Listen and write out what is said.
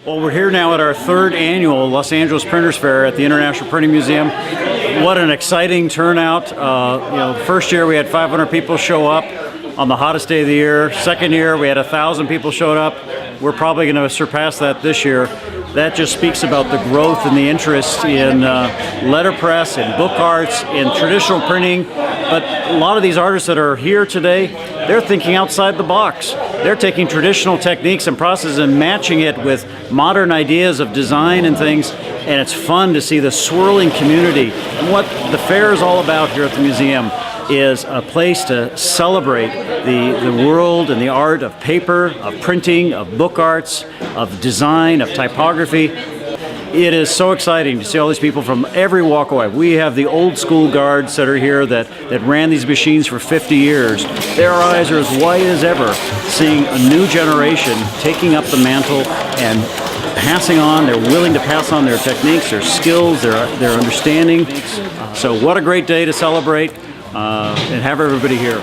Well, we're here now at our third annual Los Angeles Printers Fair at the International Printing Museum. What an exciting turnout. The first year we had 500 people show up on the hottest day of the year. Second year we had 1,000 people showed up. We're probably going to surpass that this year. That just speaks about the growth and the interest in letterpress and book arts, in traditional printing. But a lot of these artists that are here today, they're thinking outside the box. They're taking traditional techniques and processes and matching it with modern ideas of design and things. And it's fun to see the swirling community. And what the fair is all about here at the museum is a place to celebrate the world and the art of paper, of printing, of book arts, of design, of typography. It is so exciting to see all these people from every walk of life. We have the old school guards that are here that ran these machines for 50 years. Their eyes are as wide as ever, seeing a new generation taking up the mantle and passing on. They're willing to pass on their techniques, their skills, their understanding. So what a great day to celebrate and have everybody here.